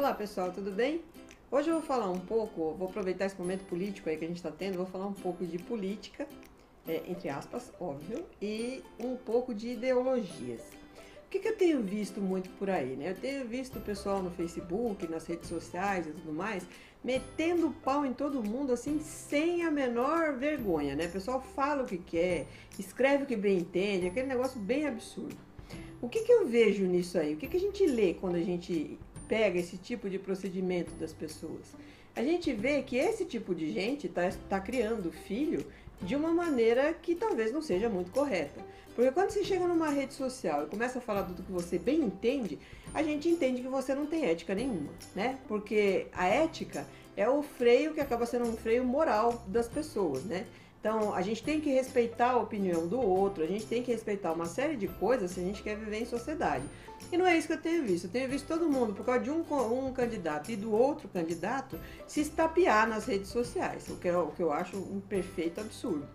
Olá pessoal, tudo bem? Hoje eu vou falar um pouco, vou aproveitar esse momento político aí que a gente está tendo, vou falar um pouco de política, entre aspas, óbvio, e um pouco de ideologias. O que eu tenho visto muito por aí, né? Eu tenho visto o pessoal no Facebook, nas redes sociais e tudo mais, metendo pau em todo mundo, assim, sem a menor vergonha, né? O pessoal fala o que quer, escreve o que bem entende, aquele negócio bem absurdo. O que eu vejo nisso aí? O que a gente lê quando a gente pega esse tipo de procedimento das pessoas? A gente vê que esse tipo de gente está criando filho de uma maneira que talvez não seja muito correta. Porque quando você chega numa rede social e começa a falar tudo que você bem entende, a gente entende que você não tem ética nenhuma, né? Porque a ética é o freio que acaba sendo um freio moral das pessoas, né? Então, a gente tem que respeitar a opinião do outro, a gente tem que respeitar uma série de coisas se a gente quer viver em sociedade. E não é isso que eu tenho visto. Eu tenho visto todo mundo, por causa de um candidato e do outro candidato, se estapear nas redes sociais, o que eu acho um perfeito absurdo.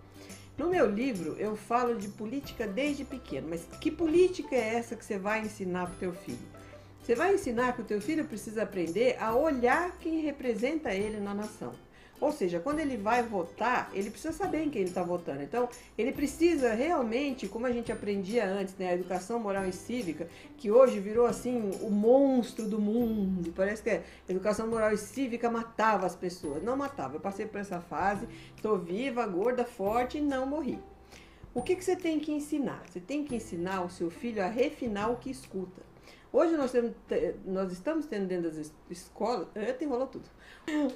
No meu livro, eu falo de política desde pequeno, mas que política é essa que você vai ensinar para o teu filho? Você vai ensinar que o teu filho precisa aprender a olhar quem representa ele na nação. Ou seja, quando ele vai votar, ele precisa saber em quem ele está votando. Então, ele precisa realmente, como a gente aprendia antes, né, a educação moral e cívica, que hoje virou assim o monstro do mundo. Parece que a educação moral e cívica matava as pessoas. Não matava. Eu passei por essa fase, estou viva, gorda, forte e não morri. O que você tem que ensinar? Você tem que ensinar o seu filho a refinar o que escuta. Hoje nós estamos tendo dentro das escolas... Eita, enrolou tudo.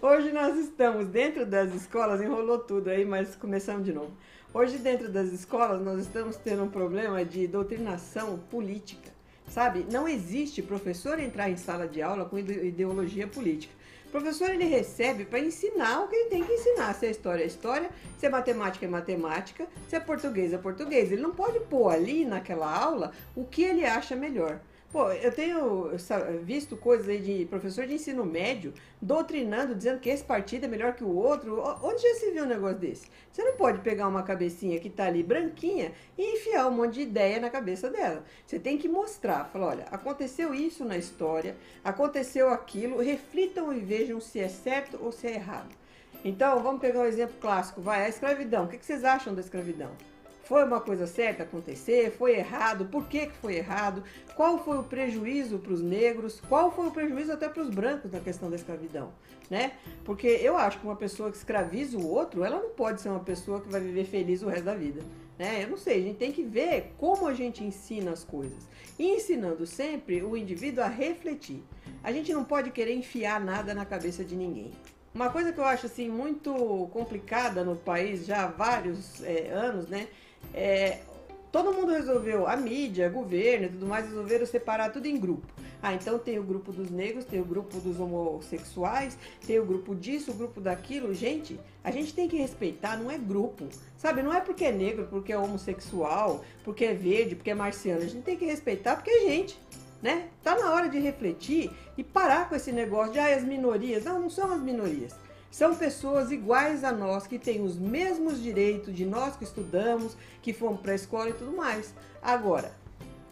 Hoje nós estamos dentro das escolas, enrolou tudo aí, mas começamos de novo. Hoje dentro das escolas nós estamos tendo um problema de doutrinação política, sabe? Não existe professor entrar em sala de aula com ideologia política. O professor ele recebe para ensinar o que ele tem que ensinar. Se é história, é história. Se é matemática, é matemática. Se é português, é português. Ele não pode pôr ali naquela aula o que ele acha melhor. Pô, eu tenho visto coisas aí de professor de ensino médio doutrinando, dizendo que esse partido é melhor que o outro. Onde já se viu um negócio desse? Você não pode pegar uma cabecinha que tá ali branquinha e enfiar um monte de ideia na cabeça dela. Você tem que mostrar, falar, olha, aconteceu isso na história, aconteceu aquilo, reflitam e vejam se é certo ou se é errado. Então, vamos pegar um exemplo clássico, vai, a escravidão. O que vocês acham da escravidão? Foi uma coisa certa acontecer? Foi errado? Por que foi errado? Qual foi o prejuízo para os negros? Qual foi o prejuízo até para os brancos na questão da escravidão? Né? Porque eu acho que uma pessoa que escraviza o outro, ela não pode ser uma pessoa que vai viver feliz o resto da vida. Né? Eu não sei, a gente tem que ver como a gente ensina as coisas. E ensinando sempre o indivíduo a refletir. A gente não pode querer enfiar nada na cabeça de ninguém. Uma coisa que eu acho assim muito complicada no país já há vários anos, né? Todo mundo resolveu, a mídia, governo e tudo mais, resolveram separar tudo em grupo. Ah, então tem o grupo dos negros, tem o grupo dos homossexuais, tem o grupo disso, o grupo daquilo. Gente, a gente tem que respeitar, não é grupo, sabe? Não é porque é negro, porque é homossexual, porque é verde, porque é marciano. A gente tem que respeitar porque é gente, né? Tá na hora de refletir e parar com esse negócio de as minorias. Não, não são as minorias. São pessoas iguais a nós, que têm os mesmos direitos de nós que estudamos, que fomos para a escola e tudo mais. Agora,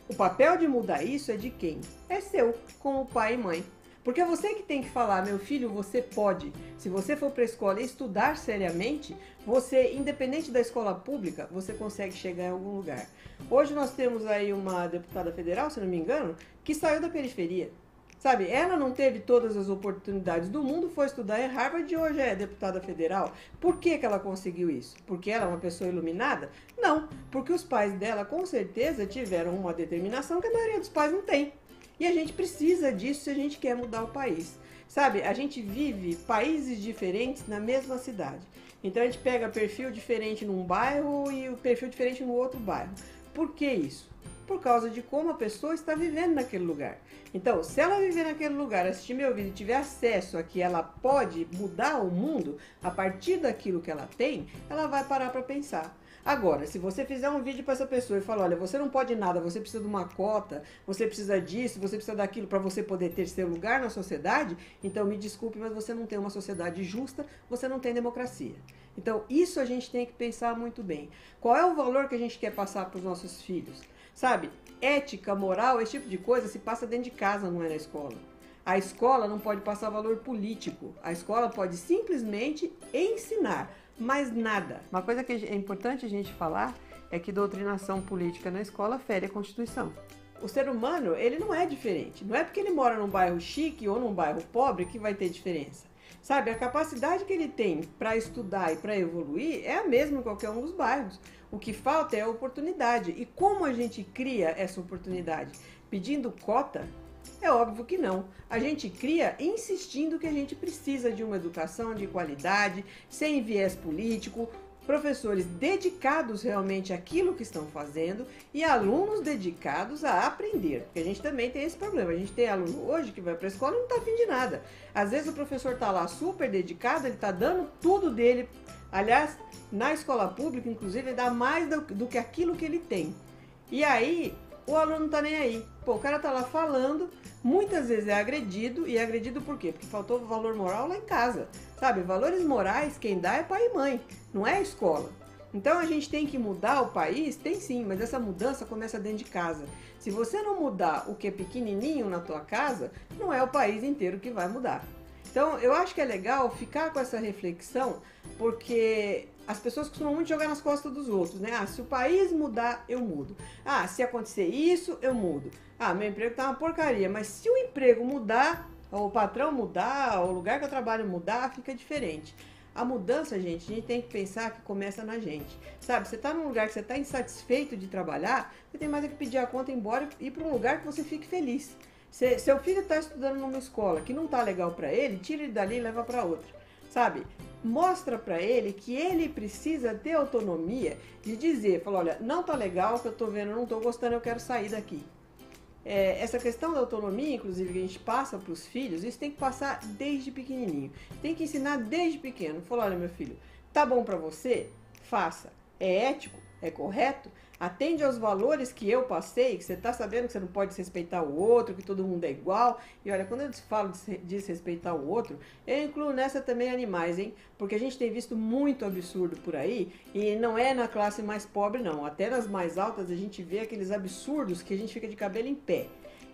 o papel de mudar isso é de quem? É seu, como pai e mãe. Porque é você que tem que falar, meu filho, você pode. Se você for para a escola e estudar seriamente, você, independente da escola pública, você consegue chegar em algum lugar. Hoje nós temos aí uma deputada federal, se não me engano, que saiu da periferia. Sabe, ela não teve todas as oportunidades do mundo, foi estudar em Harvard e hoje é deputada federal. Por que ela conseguiu isso? Porque ela é uma pessoa iluminada? Não, porque os pais dela com certeza tiveram uma determinação que a maioria dos pais não tem. E a gente precisa disso se a gente quer mudar o país. Sabe, a gente vive países diferentes na mesma cidade. Então a gente pega perfil diferente num bairro e o perfil diferente no outro bairro. Por que isso? Por causa de como a pessoa está vivendo naquele lugar. Então, se ela viver naquele lugar, assistir meu vídeo e tiver acesso a que ela pode mudar o mundo a partir daquilo que ela tem, ela vai parar para pensar. Agora, se você fizer um vídeo para essa pessoa e falar, olha, você não pode nada, você precisa de uma cota, você precisa disso, você precisa daquilo para você poder ter seu lugar na sociedade, então me desculpe, mas você não tem uma sociedade justa, você não tem democracia. Então, isso a gente tem que pensar muito bem. Qual é o valor que a gente quer passar para os nossos filhos? Sabe, ética, moral, esse tipo de coisa se passa dentro de casa, não é na escola. A escola não pode passar valor político. A escola pode simplesmente ensinar, mas nada. Uma coisa que é importante a gente falar é que doutrinação política na escola fere a Constituição. O ser humano, ele não é diferente. Não é porque ele mora num bairro chique ou num bairro pobre que vai ter diferença. Sabe, a capacidade que ele tem para estudar e para evoluir é a mesma em qualquer um dos bairros. O que falta é a oportunidade. E como a gente cria essa oportunidade? Pedindo cota? É óbvio que não. A gente cria insistindo que a gente precisa de uma educação de qualidade, sem viés político, professores dedicados realmente àquilo que estão fazendo e alunos dedicados a aprender. Porque a gente também tem esse problema. A gente tem aluno hoje que vai para a escola e não está afim de nada. Às vezes o professor está lá super dedicado, ele está dando tudo dele. Aliás, na escola pública, inclusive, ele dá mais do que aquilo que ele tem. E aí, o aluno não está nem aí. Pô, o cara está lá falando, muitas vezes é agredido. E é agredido por quê? Porque faltou valor moral lá em casa. Sabe, valores morais quem dá é pai e mãe, não é a escola. Então a gente tem que mudar o país? Tem sim, mas essa mudança começa dentro de casa. Se você não mudar o que é pequenininho na tua casa, não é o país inteiro que vai mudar. Então eu acho que é legal ficar com essa reflexão, porque as pessoas costumam muito jogar nas costas dos outros, né? Ah, se o país mudar, eu mudo. Ah, se acontecer isso, eu mudo. Ah, meu emprego tá uma porcaria, mas se o emprego mudar, o patrão mudar, o lugar que eu trabalho mudar, fica diferente. A mudança, gente, a gente tem que pensar que começa na gente. Sabe, você está num lugar que você está insatisfeito de trabalhar, você tem mais é que pedir a conta, ir embora e ir para um lugar que você fique feliz. Se seu filho está estudando numa escola que não está legal para ele, tira ele dali e leva para outra. Sabe, mostra para ele que ele precisa ter autonomia de dizer, fala, olha, não tá legal o que eu estou vendo, não estou gostando, eu quero sair daqui. Essa questão da autonomia, inclusive, que a gente passa para os filhos, isso tem que passar desde pequenininho. Tem que ensinar desde pequeno. Falar, olha, meu filho, tá bom para você? Faça. É ético? É correto? Atende aos valores que eu passei, que você está sabendo que você não pode desrespeitar o outro, que todo mundo é igual. E olha, quando eu falo de desrespeitar o outro, eu incluo nessa também animais, hein? Porque a gente tem visto muito absurdo por aí, e não é na classe mais pobre, não. Até nas mais altas a gente vê aqueles absurdos que a gente fica de cabelo em pé.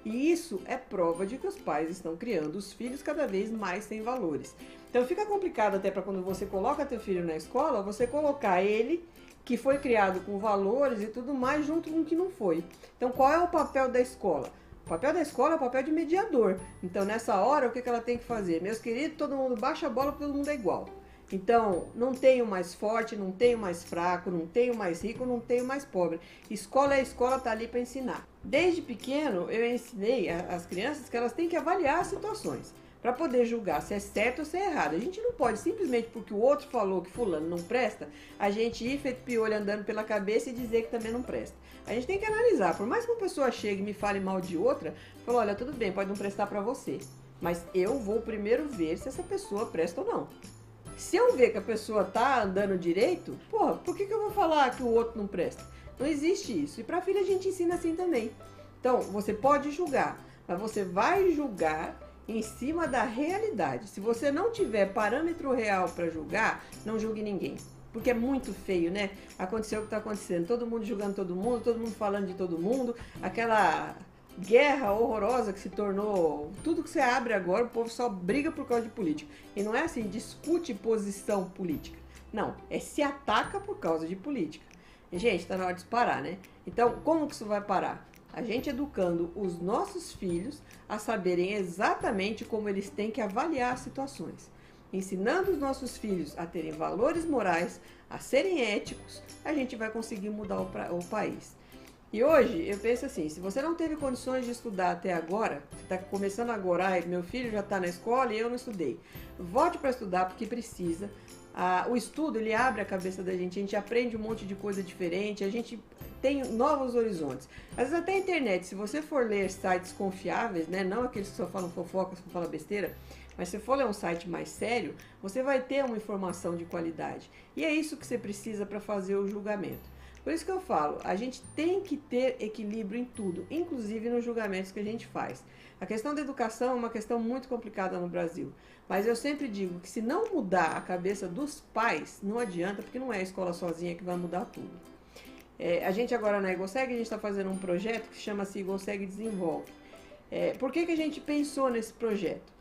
E isso é prova de que os pais estão criando os filhos cada vez mais sem valores. Então fica complicado até para quando você coloca teu filho na escola, você colocar ele que foi criado com valores e tudo mais, junto com o que não foi. Então, qual é o papel da escola? O papel da escola é o papel de mediador. Então, nessa hora, o que ela tem que fazer? Meus queridos, todo mundo baixa a bola, todo mundo é igual. Então, não tem o mais forte, não tem o mais fraco, não tem o mais rico, não tem o mais pobre. Escola é escola, tá ali para ensinar. Desde pequeno, eu ensinei às crianças que elas têm que avaliar as situações para poder julgar se é certo ou se é errado. A gente não pode, simplesmente porque o outro falou que fulano não presta, a gente ir feito piolho andando pela cabeça e dizer que também não presta. A gente tem que analisar. Por mais que uma pessoa chegue e me fale mal de outra, fala, olha, tudo bem, pode não prestar para você, mas eu vou primeiro ver se essa pessoa presta ou não. Se eu ver que a pessoa tá andando direito, porra, por que eu vou falar que o outro não presta? Não existe isso. E pra filha a gente ensina assim também. Então, você pode julgar, mas você vai julgar em cima da realidade. Se você não tiver parâmetro real para julgar, não julgue ninguém. Porque é muito feio, né? Aconteceu o que está acontecendo. Todo mundo julgando todo mundo falando de todo mundo. Aquela guerra horrorosa que se tornou... Tudo que você abre agora, o povo só briga por causa de política. E não é assim, discute posição política. Não, é se ataca por causa de política. E, gente, tá na hora de parar, né? Então, como que isso vai parar? A gente educando os nossos filhos a saberem exatamente como eles têm que avaliar as situações. Ensinando os nossos filhos a terem valores morais, a serem éticos, a gente vai conseguir mudar o país. E hoje, eu penso assim, se você não teve condições de estudar até agora, você está começando agora, meu filho já está na escola e eu não estudei, volte para estudar porque precisa. O estudo, ele abre a cabeça da gente, a gente aprende um monte de coisa diferente, a gente tem novos horizontes. Às vezes até a internet, se você for ler sites confiáveis, né, não aqueles que só falam fofoca, só falam besteira, mas se for ler um site mais sério, você vai ter uma informação de qualidade. E é isso que você precisa para fazer o julgamento. Por isso que eu falo, a gente tem que ter equilíbrio em tudo, inclusive nos julgamentos que a gente faz. A questão da educação é uma questão muito complicada no Brasil, mas eu sempre digo que se não mudar a cabeça dos pais, não adianta, porque não é a escola sozinha que vai mudar tudo. A gente agora na EGOSEG, a gente está fazendo um projeto que chama-se EGOSEG Desenvolve. Por que a gente pensou nesse projeto?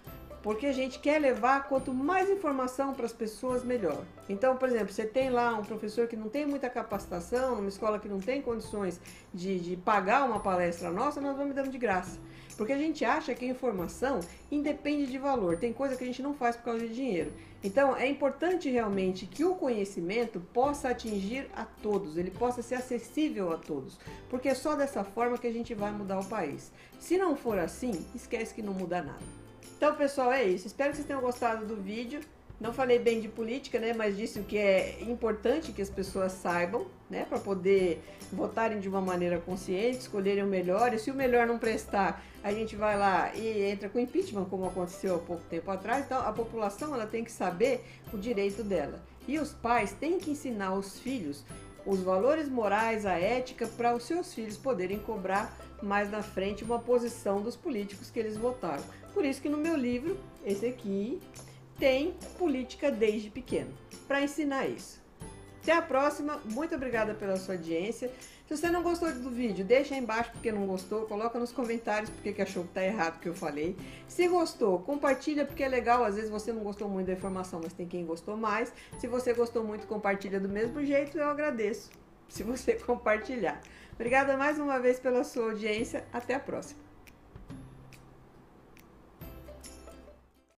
Porque a gente quer levar quanto mais informação para as pessoas, melhor. Então, por exemplo, você tem lá um professor que não tem muita capacitação, numa escola que não tem condições de pagar uma palestra nossa, nós vamos dando de graça. Porque a gente acha que a informação independe de valor. Tem coisa que a gente não faz por causa de dinheiro. Então, é importante realmente que o conhecimento possa atingir a todos, ele possa ser acessível a todos. Porque é só dessa forma que a gente vai mudar o país. Se não for assim, esquece que não muda nada. Então, pessoal, é isso. Espero que vocês tenham gostado do vídeo. Não falei bem de política, né? Mas disse o que é importante que as pessoas saibam, né? Para poder votarem de uma maneira consciente, escolherem o melhor. E se o melhor não prestar, a gente vai lá e entra com impeachment, como aconteceu há pouco tempo atrás. Então, a população ela tem que saber o direito dela. E os pais têm que ensinar os filhos os valores morais, a ética, para os seus filhos poderem cobrar mais na frente uma posição dos políticos que eles votaram. Por isso que no meu livro, esse aqui, tem política desde pequeno, para ensinar isso. Até a próxima, muito obrigada pela sua audiência. Se você não gostou do vídeo, deixa aí embaixo porque não gostou, coloca nos comentários porque que achou que tá errado o que eu falei. Se gostou, compartilha porque é legal, às vezes você não gostou muito da informação, mas tem quem gostou mais. Se você gostou muito, compartilha do mesmo jeito, eu agradeço se você compartilhar. Obrigada mais uma vez pela sua audiência, até a próxima.